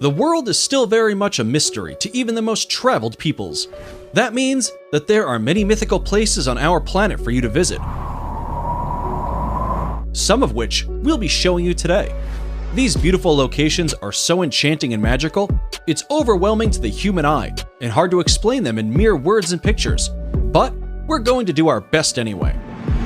The world is still very much a mystery to even the most traveled peoples. That means that there are many mythical places on our planet for you to visit, some of which we'll be showing you today. These beautiful locations are so enchanting and magical, it's overwhelming to the human eye and hard to explain them in mere words and pictures. But we're going to do our best anyway.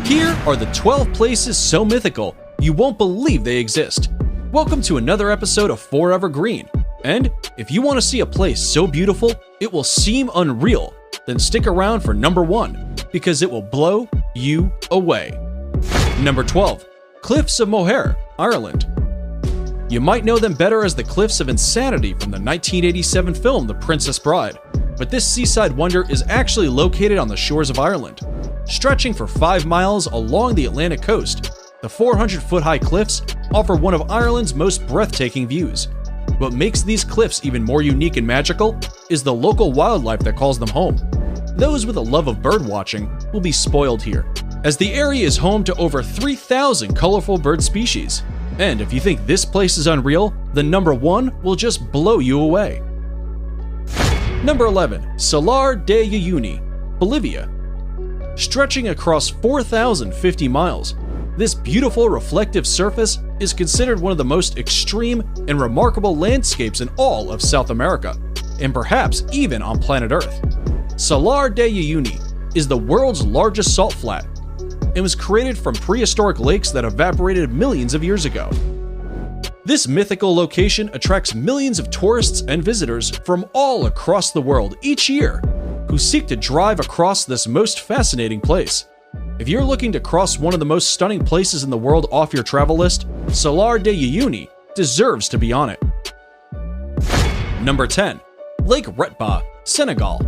Here are the 12 places so mythical you won't believe they exist. Welcome to another episode of Forever Green. And if you want to see a place so beautiful it will seem unreal, then stick around for number 1, because it will blow you away. Number 12. Cliffs of Moher, Ireland. You might know them better as the Cliffs of Insanity from the 1987 film The Princess Bride, but this seaside wonder is actually located on the shores of Ireland. Stretching for 5 miles along the Atlantic coast, the 400-foot-high cliffs offer one of Ireland's most breathtaking views. What makes these cliffs even more unique and magical is the local wildlife that calls them home. Those with a love of birdwatching will be spoiled here, as the area is home to over 3,000 colorful bird species. And if you think this place is unreal, then number 1 will just blow you away. Number 11. Salar de Uyuni, Bolivia. Stretching across 4,050 miles, this beautiful reflective surface is considered one of the most extreme and remarkable landscapes in all of South America, and perhaps even on planet Earth. Salar de Uyuni is the world's largest salt flat and was created from prehistoric lakes that evaporated millions of years ago. This mythical location attracts millions of tourists and visitors from all across the world each year who seek to drive across this most fascinating place. If you're looking to cross one of the most stunning places in the world off your travel list, Salar de Uyuni deserves to be on it. Number 10. Lake Retba, Senegal.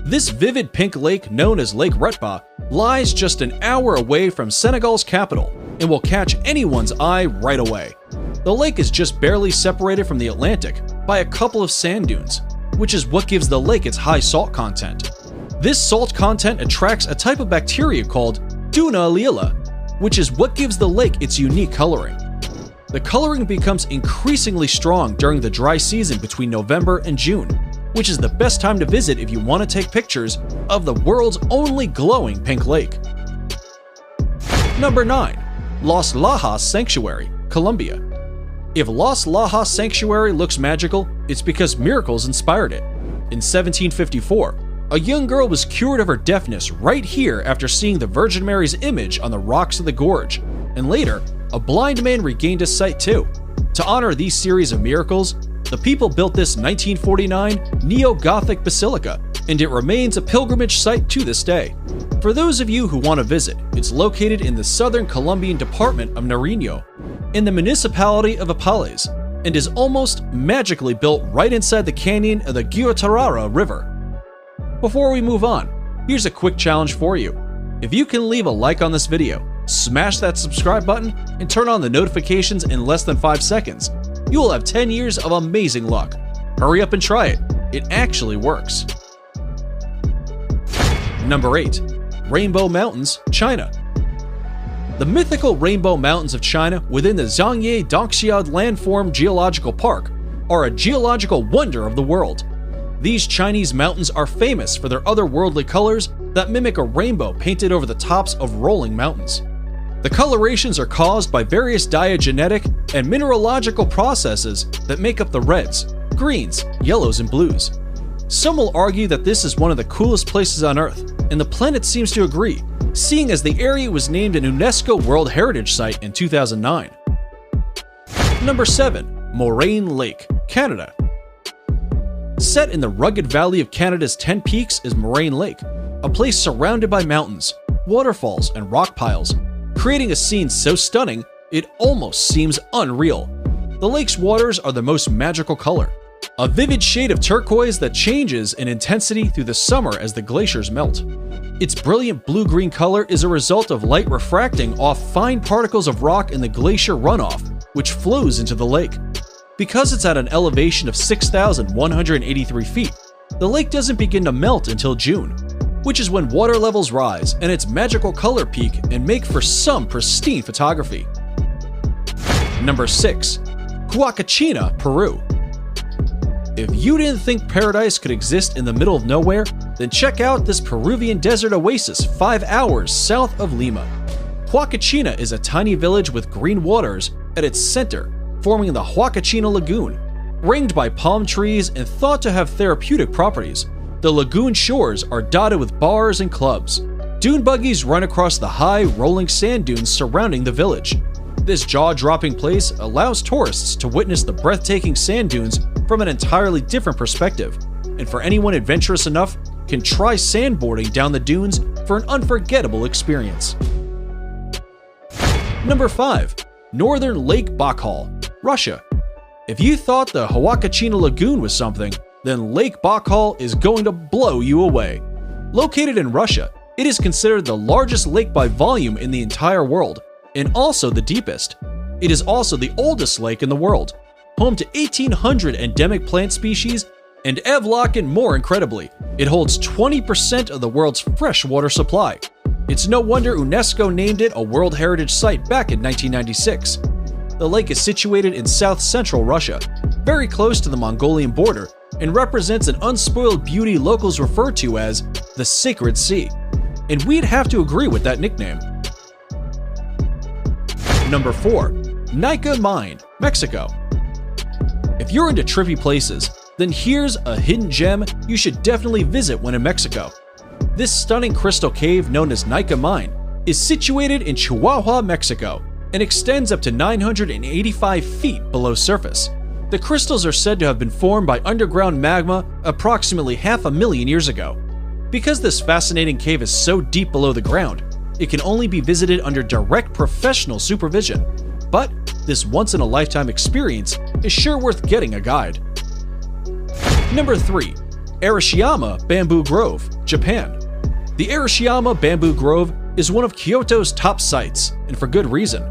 This vivid pink lake known as Lake Retba lies just an hour away from Senegal's capital and will catch anyone's eye right away. The lake is just barely separated from the Atlantic by a couple of sand dunes, which is what gives the lake its high salt content. This salt content attracts a type of bacteria called Duna Lila, which is what gives the lake its unique coloring. The coloring becomes increasingly strong during the dry season between November and June, which is the best time to visit if you want to take pictures of the world's only glowing pink lake. Number 9. Los Lajas Sanctuary, Colombia. If Los Lajas Sanctuary looks magical, it's because miracles inspired it. In 1754, a young girl was cured of her deafness right here after seeing the Virgin Mary's image on the rocks of the gorge, and later, a blind man regained his sight too. To honor these series of miracles, the people built this 1949 neo-Gothic basilica, and it remains a pilgrimage site to this day. For those of you who want to visit, it's located in the southern Colombian department of Nariño, in the municipality of Apales, and is almost magically built right inside the canyon of the Guatarrara River. Before we move on, here's a quick challenge for you. If you can leave a like on this video, smash that subscribe button, and turn on the notifications in less than 5 seconds, you will have 10 years of amazing luck. Hurry up and try it. It actually works. Number 8. Rainbow Mountains, China. The mythical Rainbow Mountains of China within the Zhangye Dongxiad Landform Geological Park are a geological wonder of the world. These Chinese mountains are famous for their otherworldly colors that mimic a rainbow painted over the tops of rolling mountains. The colorations are caused by various diagenetic and mineralogical processes that make up the reds, greens, yellows, and blues. Some will argue that this is one of the coolest places on Earth, and the planet seems to agree, seeing as the area was named an UNESCO World Heritage Site in 2009. Number 7. Moraine Lake, Canada. Set in the rugged valley of Canada's 10 peaks is Moraine Lake, a place surrounded by mountains, waterfalls, and rock piles, creating a scene so stunning it almost seems unreal. The lake's waters are the most magical color, a vivid shade of turquoise that changes in intensity through the summer as the glaciers melt. Its brilliant blue-green color is a result of light refracting off fine particles of rock in the glacier runoff, which flows into the lake. Because it's at an elevation of 6,183 feet, the lake doesn't begin to melt until June, which is when water levels rise and its magical color peak and make for some pristine photography. Number 6. Huacachina, Peru. If you didn't think paradise could exist in the middle of nowhere, then check out this Peruvian desert oasis 5 hours south of Lima. Huacachina is a tiny village with green waters at its center, forming the Huacachina Lagoon. Ringed by palm trees and thought to have therapeutic properties, the lagoon shores are dotted with bars and clubs. Dune buggies run across the high, rolling sand dunes surrounding the village. This jaw-dropping place allows tourists to witness the breathtaking sand dunes from an entirely different perspective, and for anyone adventurous enough, can try sandboarding down the dunes for an unforgettable experience. Number 5. Northern Lake Baikal, Russia. If you thought the Huacachina Lagoon was something, then Lake Baikal is going to blow you away. Located in Russia, it is considered the largest lake by volume in the entire world, and also the deepest. It is also the oldest lake in the world, home to 1,800 endemic plant species, and Evlock, more incredibly, it holds 20% of the world's freshwater supply. It's no wonder UNESCO named it a World Heritage Site back in 1996. The lake is situated in south-central Russia, very close to the Mongolian border, and represents an unspoiled beauty locals refer to as the Sacred Sea. And we'd have to agree with that nickname. Number 4. Nika Mine, Mexico. If you're into trippy places, then here's a hidden gem you should definitely visit when in Mexico. This stunning crystal cave known as Nika Mine is situated in Chihuahua, Mexico, and extends up to 985 feet below surface. The crystals are said to have been formed by underground magma approximately 500,000 years ago. Because this fascinating cave is so deep below the ground, it can only be visited under direct professional supervision. But this once-in-a-lifetime experience is sure worth getting a guide. Number 3. Arashiyama Bamboo Grove, Japan. The Arashiyama Bamboo Grove is one of Kyoto's top sites, and for good reason.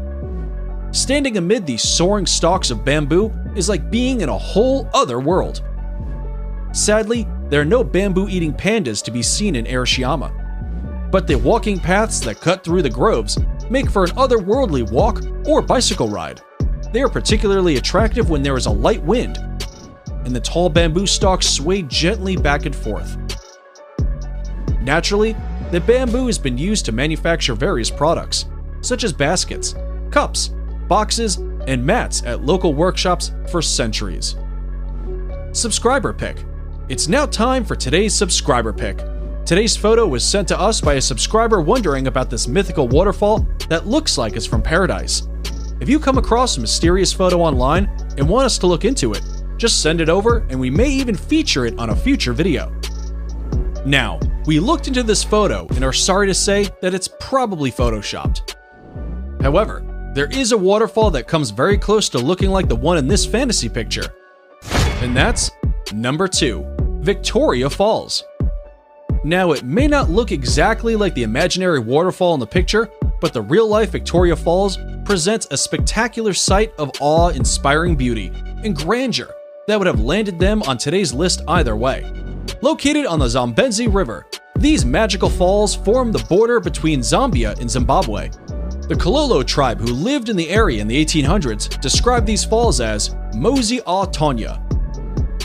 Standing amid these soaring stalks of bamboo is like being in a whole other world. Sadly, there are no bamboo-eating pandas to be seen in Arashiyama, but the walking paths that cut through the groves make for an otherworldly walk or bicycle ride. They are particularly attractive when there is a light wind, and the tall bamboo stalks sway gently back and forth. Naturally, the bamboo has been used to manufacture various products, such as baskets, cups, boxes, and mats at local workshops for centuries. Subscriber pick. It's now time for today's subscriber pick. Today's photo was sent to us by a subscriber wondering about this mythical waterfall that looks like it's from paradise. If you come across a mysterious photo online and want us to look into it, just send it over and we may even feature it on a future video. Now, we looked into this photo and are sorry to say that it's probably photoshopped. However, there is a waterfall that comes very close to looking like the one in this fantasy picture. And that's number 2, Victoria Falls. Now, it may not look exactly like the imaginary waterfall in the picture, but the real-life Victoria Falls presents a spectacular sight of awe-inspiring beauty and grandeur that would have landed them on today's list either way. Located on the Zambezi River, these magical falls form the border between Zambia and Zimbabwe. The Kololo tribe who lived in the area in the 1800s described these falls as Mozi a Tonya,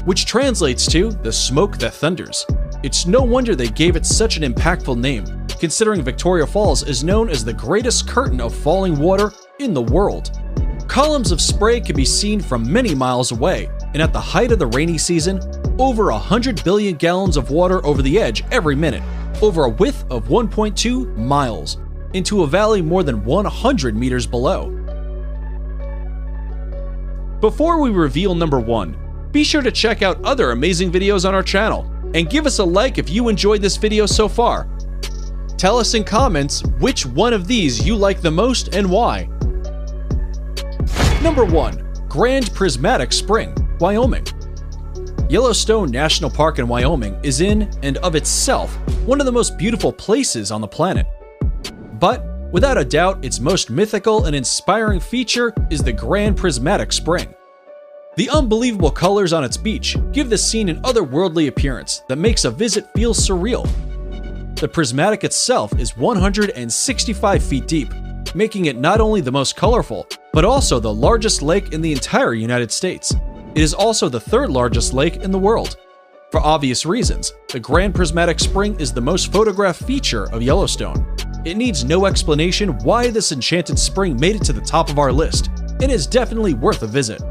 which translates to the smoke that thunders. It's no wonder they gave it such an impactful name, considering Victoria Falls is known as the greatest curtain of falling water in the world. Columns of spray can be seen from many miles away, and at the height of the rainy season, over 100 billion gallons of water over the edge every minute, over a width of 1.2 miles, into a valley more than 100 meters below. Before we reveal number 1, be sure to check out other amazing videos on our channel, and give us a like if you enjoyed this video so far. Tell us in comments which one of these you like the most and why. Number 1. Grand Prismatic Spring, Wyoming. Yellowstone National Park in Wyoming is in and of itself one of the most beautiful places on the planet. But, without a doubt, its most mythical and inspiring feature is the Grand Prismatic Spring. The unbelievable colors on its beach give the scene an otherworldly appearance that makes a visit feel surreal. The prismatic itself is 165 feet deep, making it not only the most colorful, but also the largest lake in the entire United States. It is also the third largest lake in the world. For obvious reasons, the Grand Prismatic Spring is the most photographed feature of Yellowstone. It needs no explanation why this enchanted spring made it to the top of our list, and is definitely worth a visit.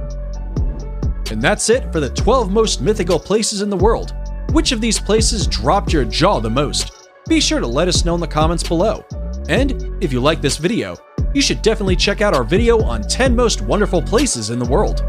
And that's it for the 12 most mythical places in the world. Which of these places dropped your jaw the most? Be sure to let us know in the comments below. And if you like this video, you should definitely check out our video on 10 most wonderful places in the world.